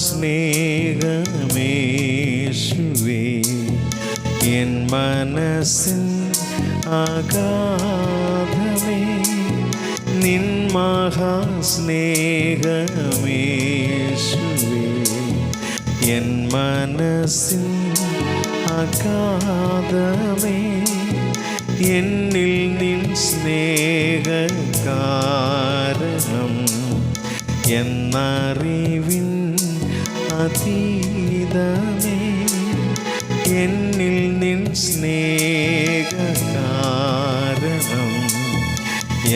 സ്നേഹമേശുവേ N മനസ്സിൻ അഗാധമേ നിൻ മഹാസ്നേഹമേശുവേ N മനസ്സിൻ അഗാധമേ എന്നിൽ നിൻ സ്നേഹകാരണം എന്നറിവിൻ അതീതമേ എന്നിൽ നിൻ സ്നേഹകാരണം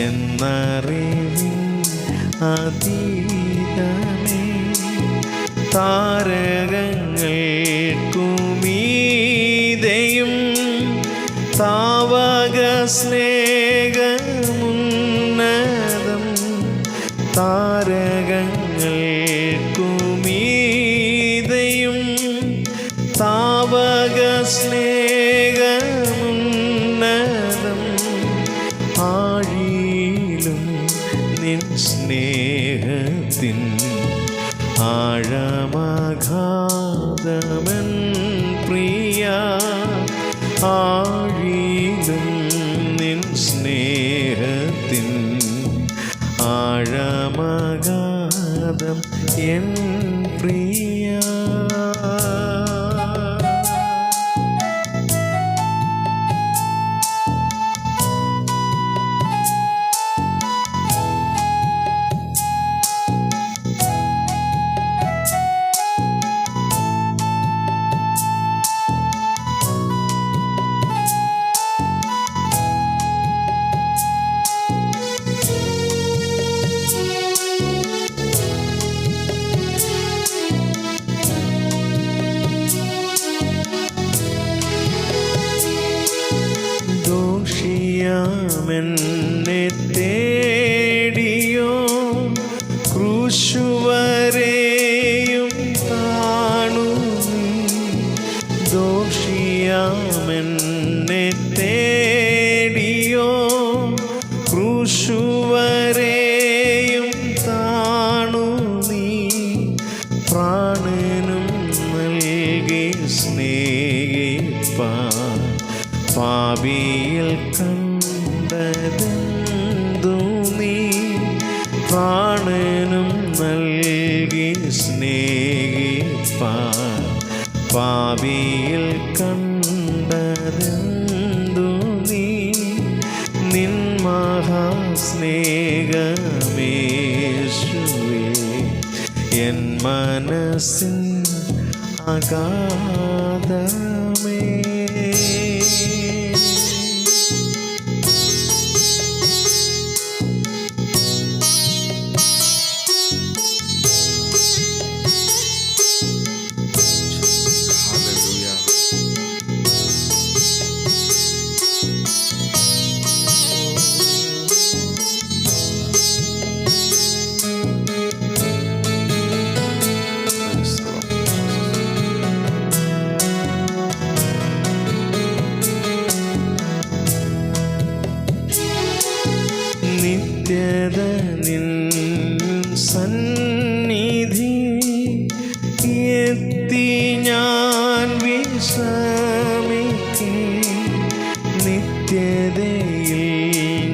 എന്നറിവിൻ അതീതമേ താരകങ്ങൾക്കുമീതെയും താവക സ്നേഹമുന്നതം താരകങ്ങൾക്കുമീതെയും താവക സ്നേഹമുന്നതം ആഴിയിലും നിൻ സ്നേഹത്തിൻ ആഴമഗാധമൻ പ്രിയ ആഴിയിലും നിൻ സ്നേഹത്തിൻ ആഴമഗാധം എൻ പ്രിയ. ദോഷിയാമെന്നെ തേടിയോ ക്രൂശുവരെയും താണു നീ ദോഷിയാമെന്നെ തേടിയോ ക്രൂശുവരെയും താണു നീ പ്രാണനും നൽകി സ്നേഹിപ്പാൻ പാപിയിൽ കണ്ടതെന്തു നീ പ്രാണനും നൽകി സ്നേഹിപ്പാൻ പാപിയിൽ കണ്ടതെന്തു നീ നിൻ മഹാസ്നേഹമേശുവേ എൻ മനസ്സിൻ അഗാധമേ. നിത്യത നിൻ സന്നിധി എത്തി ഞാൻ വിശ്രമിക്കേ നിത്യതയിൽ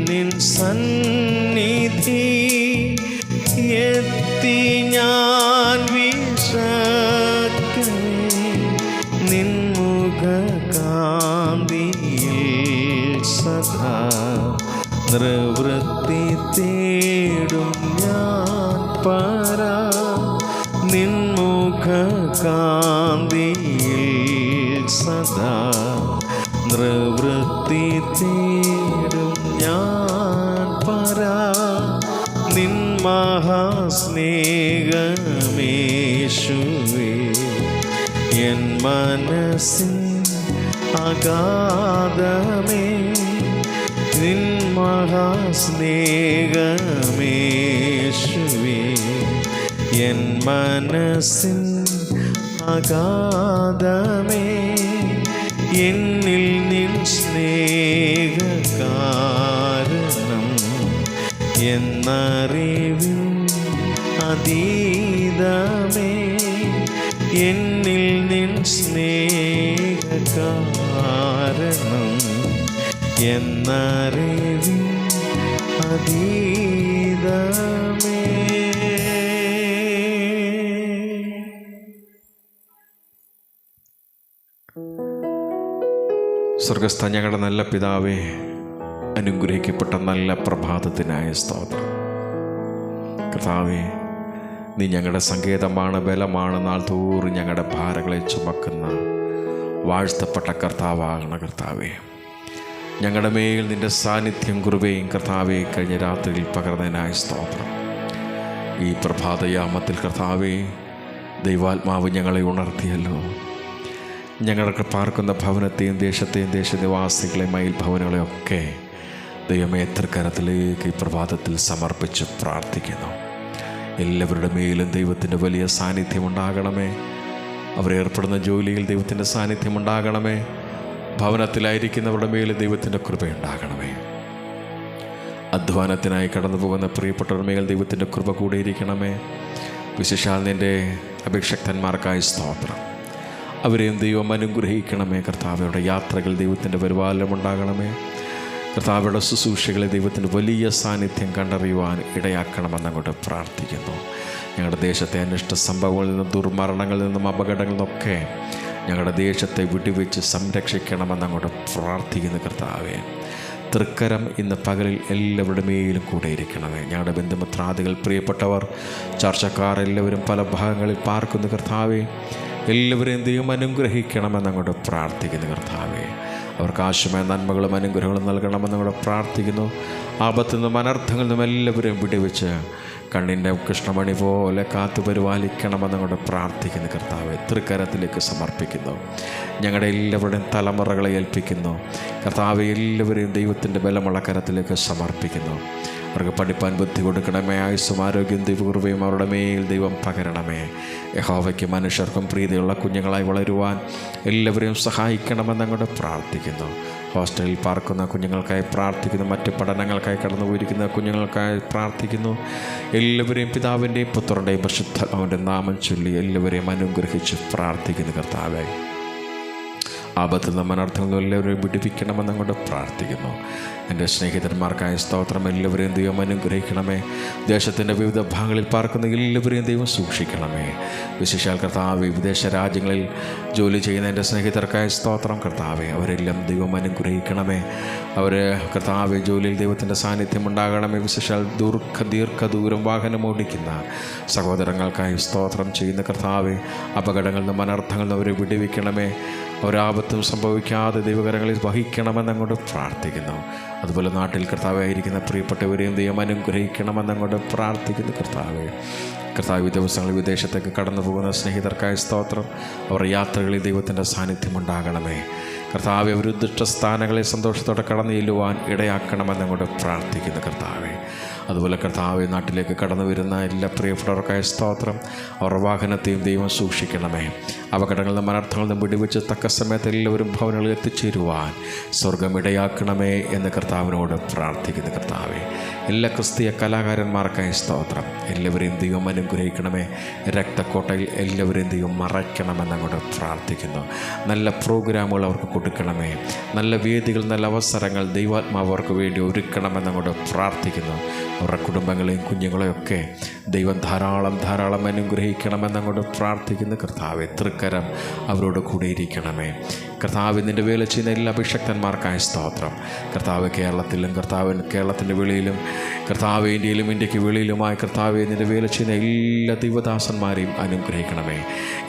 നിൻ സന്നിധി എത്തി ഞാൻ വിശ്രമിക്കേ നിൻ മുഖകാന്തിയിൽ സദാ നിർവൃത്തി തേടും ഞാൻ പരാ നിൻ മുഖകാന്തിയിൽ സദാ നിർവൃത്തി തേടും ഞാൻ പരാ നിൻ മഹാസ്നേഹമേശുവേ എൻ മനസ്സിൻ അഗാധമേ നിൻ മഹാസ്നേഹമേശുവേ എൻ മനസ്സിൻ അഗാധമേ എന്നിൽ നിൻ സ്നേഹകാരണം എന്നറിവിൻ അതീതമേ എന്നിൽ നിൻ സ്നേഹകാരണം എന്നറിവിൻ അതീതമേ. സ്വർഗസ്ഥ ഞങ്ങളുടെ നല്ല പിതാവേ, അനുഗ്രഹിക്കപ്പെട്ട നല്ല പ്രഭാതത്തിനായ സ്തോത്രം. കർത്താവേ, നീ ഞങ്ങളുടെ സങ്കേതമാണ്, ബലമാണ്, നാൾ തോറും ഞങ്ങളുടെ ഭാരങ്ങളെ ചുമക്കുന്ന വാഴ്ത്തപ്പെട്ട കർത്താവാകണ കർത്താവേ. ഞങ്ങളുടെ മേൽ നിൻ്റെ സാന്നിധ്യം കൃപയും കർത്താവേ കഴിഞ്ഞ രാത്രിയിൽ പകർന്നതിനായ സ്തോത്രം. ഈ പ്രഭാതയാമത്തിൽ കർത്താവേ, ദൈവാത്മാവ് ഞങ്ങളെ ഉണർത്തിയല്ലോ. ഞങ്ങൾക്ക് പാർക്കുന്ന ഭവനത്തെയും ദേശത്തെയും ദേശനിവാസികളെയും മയിൽ ഭവനങ്ങളെയൊക്കെ ദൈവമേ തൃക്കരത്തിലേക്ക് ഈ പ്രഭാതത്തിൽ സമർപ്പിച്ച് പ്രാർത്ഥിക്കുന്നു. എല്ലാവരുടെ മേലും ദൈവത്തിൻ്റെ വലിയ സാന്നിധ്യം ഉണ്ടാകണമേ. അവരേർപ്പെടുന്ന ജോലിയിൽ ദൈവത്തിൻ്റെ സാന്നിധ്യം ഉണ്ടാകണമേ. ഭവനത്തിലായിരിക്കുന്നവരുടെ മേലും ദൈവത്തിൻ്റെ കൃപയുണ്ടാകണമേ. അധ്വാനത്തിനായി കടന്നു പോകുന്ന പ്രിയപ്പെട്ടവരുടെ മേൽ ദൈവത്തിൻ്റെ കൃപ കൂടെ ഇരിക്കണമേ. വിശേഷാൽ നിൻ്റെ അഭിഷക്തന്മാർക്കായി സ്തോത്രം. അവരെയും ദൈവം അനുഗ്രഹിക്കണമേ. കർത്താവയുടെ യാത്രകൾ ദൈവത്തിൻ്റെ പരിപാലനമുണ്ടാകണമേ. കർത്താവയുടെ ശുശ്രൂഷകളെ ദൈവത്തിൻ്റെ വലിയ സാന്നിധ്യം കണ്ടറിയുവാൻ ഇടയാക്കണമെന്നങ്ങോട്ട് പ്രാർത്ഥിക്കുന്നു. ഞങ്ങളുടെ ദേശത്തെ അനിഷ്ട സംഭവങ്ങളിൽ നിന്നും ദുർമരണങ്ങളിൽ നിന്നും അപകടങ്ങളിൽ നിന്നൊക്കെ ഞങ്ങളുടെ ദേശത്തെ വിട്ടുവെച്ച് സംരക്ഷിക്കണമെന്നങ്ങോട്ട് പ്രാർത്ഥിക്കുന്നു. കർത്താവേ, തൃക്കരം ഇന്ന് പകലിൽ എല്ലാവരുടെ മേലും കൂടെ ഇരിക്കണമേ. ഞങ്ങളുടെ ബന്ധുമിത്രാദികൾ, പ്രിയപ്പെട്ടവർ, ചർച്ചക്കാർ എല്ലാവരും പല ഭാഗങ്ങളിൽ പാർക്കുന്നു. കർത്താവേ, എല്ലാവരെയും ദൈവം അനുഗ്രഹിക്കണമെന്നങ്ങോട്ട് പ്രാർത്ഥിക്കുന്നു. കർത്താവേ, അവർക്ക് ആവശ്യമായ നന്മകളും അനുഗ്രഹങ്ങളും നൽകണമെന്നങ്ങോട്ട് പ്രാർത്ഥിക്കുന്നു. ആപത്തു നിന്നും അനർത്ഥങ്ങളിൽ നിന്നും എല്ലാവരെയും വിടുവെച്ച് കണ്ണിൻ്റെ കൃഷ്ണമണി പോലെ കാത്തു പരിപാലിക്കണമെന്നങ്ങോട്ട് പ്രാർത്ഥിക്കുന്നു. കർത്താവെ, തൃക്കരത്തിലേക്ക് സമർപ്പിക്കുന്നു. ഞങ്ങളുടെ എല്ലാവരുടെയും തലമുറകളെ ഏൽപ്പിക്കുന്നു. കർത്താവെ, എല്ലാവരെയും ദൈവത്തിൻ്റെ ബലമുള്ള കരത്തിലേക്ക് സമർപ്പിക്കുന്നു. അവർക്ക് പഠിപ്പാൻ ബുദ്ധി കൊടുക്കണമേ. ആയുസ്സും ആരോഗ്യം ദൈവകൃപയും അവരുടെ മേൽ ദൈവം പകരണമേ. യഹോവയ്ക്കും മനുഷ്യർക്കും പ്രീതിയുള്ള കുഞ്ഞുങ്ങളായി വളരുവാൻ എല്ലാവരെയും സഹായിക്കണമെന്നങ്ങോട്ട് പ്രാർത്ഥിക്കുന്നു. ഹോസ്റ്റലിൽ പാർക്കുന്ന കുഞ്ഞുങ്ങൾക്കായി പ്രാർത്ഥിക്കുന്നു. മറ്റ് പഠനങ്ങൾക്കായി കടന്നു പോയിരിക്കുന്ന കുഞ്ഞുങ്ങൾക്കായി പ്രാർത്ഥിക്കുന്നു. എല്ലാവരെയും പിതാവിൻ്റെയും പുത്രൻ്റെയും പരിശുദ്ധാത്മാവിൻ്റെ നാമം ചൊല്ലി എല്ലാവരെയും അനുഗ്രഹിച്ച് പ്രാർത്ഥിക്കുന്നു. കർത്താവേ, ആപത്തിൽ നിന്നും അനർത്ഥങ്ങളിൽ എല്ലാവരെയും വിടുവിക്കണമെന്നങ്ങോട്ട് പ്രാർത്ഥിക്കുന്നു. എൻ്റെ സ്നേഹിതന്മാർക്കായ സ്തോത്രം. എല്ലാവരെയും ദൈവം അനുഗ്രഹിക്കണമേ. ദേശത്തിൻ്റെ വിവിധ ഭാഗങ്ങളിൽ പാർക്കുന്ന എല്ലാവരെയും ദൈവം സൂക്ഷിക്കണമേ. വിശേഷാൽ കർത്താവേ, വിദേശ രാജ്യങ്ങളിൽ ജോലി ചെയ്യുന്ന എൻ്റെ സ്നേഹിതർക്കായ സ്തോത്രം. കർത്താവേ, അവരെല്ലാം ദൈവം അനുഗ്രഹിക്കണമേ. അവർ കർത്താവേ ജോലിയിൽ ദൈവത്തിൻ്റെ സാന്നിധ്യം ഉണ്ടാകണമേ. വിശേഷാൽ ദീർഘദൂരം വാഹനം ഓടിക്കുന്ന സഹോദരങ്ങൾക്കായി സ്തോത്രം ചെയ്യുന്ന കർത്താവേ, അപകടങ്ങളിൽ നിന്നും അനർത്ഥങ്ങളിൽ നിന്ന് അവരെ വിടുവിക്കണമേ. ഒരാപത്തും സംഭവിക്കാതെ ദൈവകരങ്ങളിൽ വഹിക്കണമെന്നങ്ങോട്ട് പ്രാർത്ഥിക്കുന്നു. അതുപോലെ നാട്ടിൽ കർത്താവായിരിക്കുന്ന പ്രിയപ്പെട്ടവരെയും ദൈവം അനുഗ്രഹിക്കണമെന്നങ്ങോട്ട് പ്രാർത്ഥിക്കുന്നു. കർത്താവേ, കർത്താവ് ദിവസങ്ങളിൽ വിദേശത്തേക്ക് കടന്നു പോകുന്ന സ്നേഹിതർക്കായ സ്തോത്രം. അവരുടെ യാത്രകളിൽ ദൈവത്തിൻ്റെ സാന്നിധ്യം ഉണ്ടാകണമേ. കർത്താവെ, അവർ ദുഷ്ടസ്ഥാനങ്ങളെ സന്തോഷത്തോടെ കടന്നു ചെല്ലുവാൻ ഇടയാക്കണമെന്നങ്ങോട്ട് പ്രാർത്ഥിക്കുന്നു. കർത്താവെ, അതുപോലെ കർത്താവെ, നാട്ടിലേക്ക് കടന്നു വരുന്ന എല്ലാ പ്രിയപ്പെട്ടവർക്കായ സ്തോത്രം. അവരുടെ വാഹനത്തെയും ദൈവം സൂക്ഷിക്കണമേ. അപകടങ്ങളിൽ നിന്നും അനർത്ഥങ്ങളിൽ നിന്നും വിടുവിച്ച് തക്ക സമയത്ത് എല്ലാവരും ഭവനങ്ങളിൽ എത്തിച്ചേരുവാൻ സ്വർഗം ഇടയാക്കണമേ എന്ന് കർത്താവിനോട് പ്രാർത്ഥിക്കുന്നു. കർത്താവെ, എല്ലാ ക്രിസ്തീയ കലാകാരന്മാർക്കായ സ്തോത്രം. എല്ലാവരെയും ദൈവം അനുഗ്രഹിക്കണമേ. രക്തക്കോട്ടയിൽ എല്ലാവരെയും ദൈവം മറയ്ക്കണമെന്നങ്ങോട്ട് പ്രാർത്ഥിക്കുന്നു. നല്ല പ്രോഗ്രാമുകൾ അവർക്ക് കൊടുക്കണമേ. നല്ല വേദികൾ, നല്ല അവസരങ്ങൾ ദൈവാത്മാവ് അവർക്ക് വേണ്ടി ഒരുക്കണമെന്നങ്ങോട്ട് പ്രാർത്ഥിക്കുന്നു. അവരുടെ കുടുംബങ്ങളെയും കുഞ്ഞുങ്ങളെയൊക്കെ ദൈവം ധാരാളം അനുഗ്രഹിക്കണമെന്നങ്ങോട്ട് പ്രാർത്ഥിക്കുന്നു. കർത്താവെ, തൃക്കരം അവരോട് കൂടെ ഇരിക്കണമേ. കർത്താവ്, നിൻ്റെ വേല ചെയ്യുന്ന എല്ലാ അഭിഷക്തന്മാർക്കായ സ്തോത്രം. കർത്താവ്, കേരളത്തിലും കേരളത്തിൻ്റെ വെളിയിലും കർത്താവ് ഇന്ത്യയിലും ഇന്ത്യക്ക് വെളിയിലുമായി കർത്താവ് നിൻ്റെ വേല ചെയ്യുന്ന എല്ലാ ദൈവദാസന്മാരെയും അനുഗ്രഹിക്കണമേ.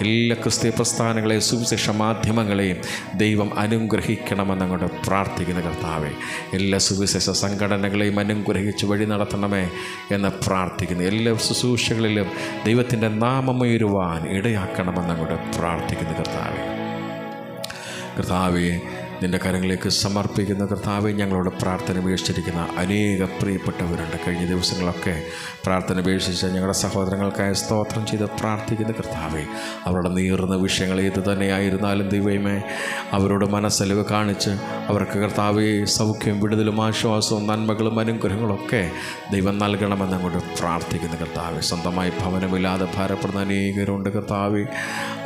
എല്ലാ ക്രിസ്തീയ പ്രസ്ഥാനങ്ങളെയും സുവിശേഷ മാധ്യമങ്ങളെയും ദൈവം അനുഗ്രഹിക്കണമെന്നങ്ങോട്ട് പ്രാർത്ഥിക്കുന്ന കർത്താവെ, എല്ലാ സുവിശേഷ സംഘടനകളെയും അനുഗ്രഹിച്ച് വഴി നടത്തണമേ എന്ന് പ്രാർത്ഥിക്കുന്നു. എല്ലാ ശുശ്രൂഷകളിലും ദൈവത്തിൻ്റെ നാമമുയരുവാൻ ഇടയാക്കണമെന്നങ്ങോട്ട് പ്രാർത്ഥിക്കുന്നു. കർത്താവെ, നിൻ്റെ കരങ്ങളിലേക്ക് സമർപ്പിക്കുന്ന കർത്താവെ, ഞങ്ങളോട് പ്രാർത്ഥന ഉപേക്ഷിച്ചിരിക്കുന്ന അനേക പ്രിയപ്പെട്ടവരുണ്ട്. കഴിഞ്ഞ ദിവസങ്ങളൊക്കെ പ്രാർത്ഥന ഉപേക്ഷിച്ച് ഞങ്ങളുടെ സഹോദരങ്ങൾക്കായി സ്തോത്രം ചെയ്ത് പ്രാർത്ഥിക്കുന്ന കർത്താവെ, അവരുടെ നീറുന്ന വിഷയങ്ങൾ ഏത് തന്നെയായിരുന്നാലും ദൈവമേ, അവരോട് മനസ്സലിവ് കാണിച്ച് അവർക്ക് കർത്താവെ സൗഖ്യവും വിടുതലും ആശ്വാസവും നന്മകളും അനുഗ്രഹങ്ങളൊക്കെ ദൈവം നൽകണമെന്ന് അങ്ങോട്ട് പ്രാർത്ഥിക്കുന്ന കർത്താവെ, സ്വന്തമായി ഭവനമില്ലാതെ ഭാരപ്പെടുന്ന അനേകരുണ്ട് കർത്താവെ,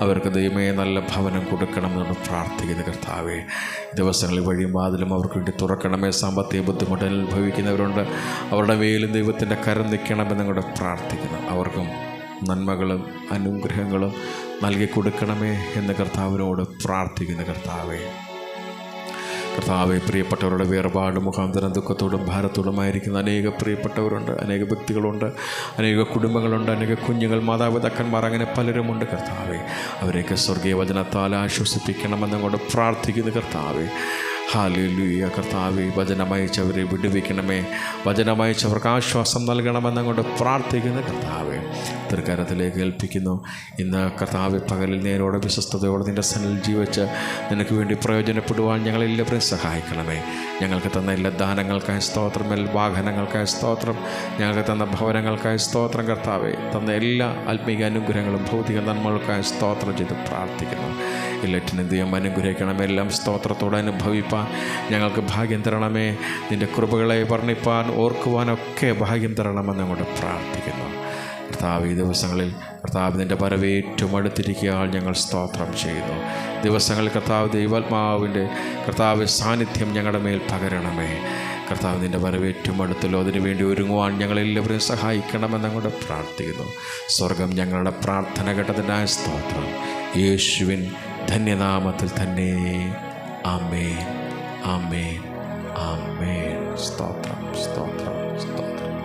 അവർക്ക് ദൈവമേ നല്ല ഭവനം കൊടുക്കണമെന്ന് പ്രാർത്ഥിക്കുന്ന കർത്താവെ, ദിവസങ്ങളിൽ വഴിയും വാതിലും അവർക്ക് വേണ്ടി തുറക്കണമേ. സാമ്പത്തിക ബുദ്ധിമുട്ട് അനുഭവിക്കുന്നവരുണ്ട്, അവരുടെ മേലും ദൈവത്തിൻ്റെ കരം നിൽക്കണമെന്നങ്ങോട്ട് പ്രാർത്ഥിക്കുന്നു. അവർക്കും നന്മകളും അനുഗ്രഹങ്ങളും നൽകി കൊടുക്കണമേ എന്ന് കർത്താവിനോട് പ്രാർത്ഥിക്കുന്ന കർത്താവെ, പ്രിയപ്പെട്ടവരുടെ വേർപാട് മുഖാന്തരം ദുഃഖത്തോടും ഭാരത്തോടുമായിരിക്കുന്ന അനേക പ്രിയപ്പെട്ടവരുണ്ട്, അനേക വ്യക്തികളുണ്ട്, അനേക കുടുംബങ്ങളുണ്ട്, അനേക കുഞ്ഞുങ്ങൾ, മാതാപിതാക്കന്മാർ, അങ്ങനെ പലരുമുണ്ട് കർത്താവെ. അവരെയൊക്കെ സ്വർഗീയ വചനത്താൽ ആശ്വസിപ്പിക്കണമെന്നങ്ങോട്ട് പ്രാർത്ഥിക്കുന്ന കർത്താവെ. ഹല്ലേലൂയ കർത്താവെ, വചനമയച്ചവരെ വിടുവിക്കണമേ, വചനമയച്ചവർക്ക് ആശ്വാസം നൽകണമെന്നങ്ങോട്ട് പ്രാർത്ഥിക്കുന്ന കർത്താവെ, തൃക്കരത്തിലേക്ക് ഏൽപ്പിക്കുന്നു. ഇന്ന് കർത്താവെ, പകലിൽ നേരോടെ വിശ്വസ്തയോടെ നിൻ്റെ സന്നിധിയിൽ ജീവിച്ച് നിനക്ക് വേണ്ടി പ്രയോജനപ്പെടുവാൻ ഞങ്ങളെല്ലാവരെയും സഹായിക്കണമേ. ഞങ്ങൾക്ക് തന്ന എല്ലാ ദാനങ്ങൾക്കായി സ്തോത്രം, എല്ലാ വാഹനങ്ങൾക്കായി സ്തോത്രം, ഞങ്ങൾക്ക് തന്ന ഭവനങ്ങൾക്കായി സ്തോത്രം കർത്താവെ, തന്ന എല്ലാ ആത്മീക അനുഗ്രഹങ്ങളും ഭൗതിക നന്മകൾക്കായി സ്തോത്രം ചെയ്ത് പ്രാർത്ഥിക്കുന്നു. എല്ലാറ്റിനും ദൈവം അനുഗ്രഹിക്കണമേ. എല്ലാം സ്തോത്രത്തോടെ അനുഭവിപ്പാൻ ഞങ്ങൾക്ക് ഭാഗ്യം തരണമേ. നിൻ്റെ കൃപകളെ വർണ്ണിപ്പാൻ ഓർക്കുവാനൊക്കെ ഭാഗ്യം തരണമെന്ന് അങ്ങോട്ട് പ്രാർത്ഥിക്കുന്നു കർത്താവ്. ഈ ദിവസങ്ങളിൽ കർത്താവ് നിൻ്റെ വരവ് ഏറ്റവും അടുത്തിരിക്കാൻ ഞങ്ങൾ സ്തോത്രം ചെയ്യുന്നു. ദിവസങ്ങളിൽ കർത്താവ് ദൈവാത്മാവിൻ്റെ കർത്താവ് സാന്നിധ്യം ഞങ്ങളുടെ മേൽ പകരണമേ. കർത്താവ് നിൻ്റെ വരവ് ഏറ്റവും അടുത്തല്ലോ, അതിനുവേണ്ടി ഒരുങ്ങുവാൻ ഞങ്ങളെല്ലാവരെയും സഹായിക്കണമെന്ന് അങ്ങോട്ട് പ്രാർത്ഥിക്കുന്നു. സ്വർഗം ഞങ്ങളുടെ പ്രാർത്ഥന കേട്ടതിനായ സ്തോത്രം, യേശുവിൻ ധന്യനാമത്തിൽ തന്നെ. ആമേൻ, ആമേൻ, ആമേൻ. സ്തോത്രം, സ്തോത്രം, സ്തോത്രം.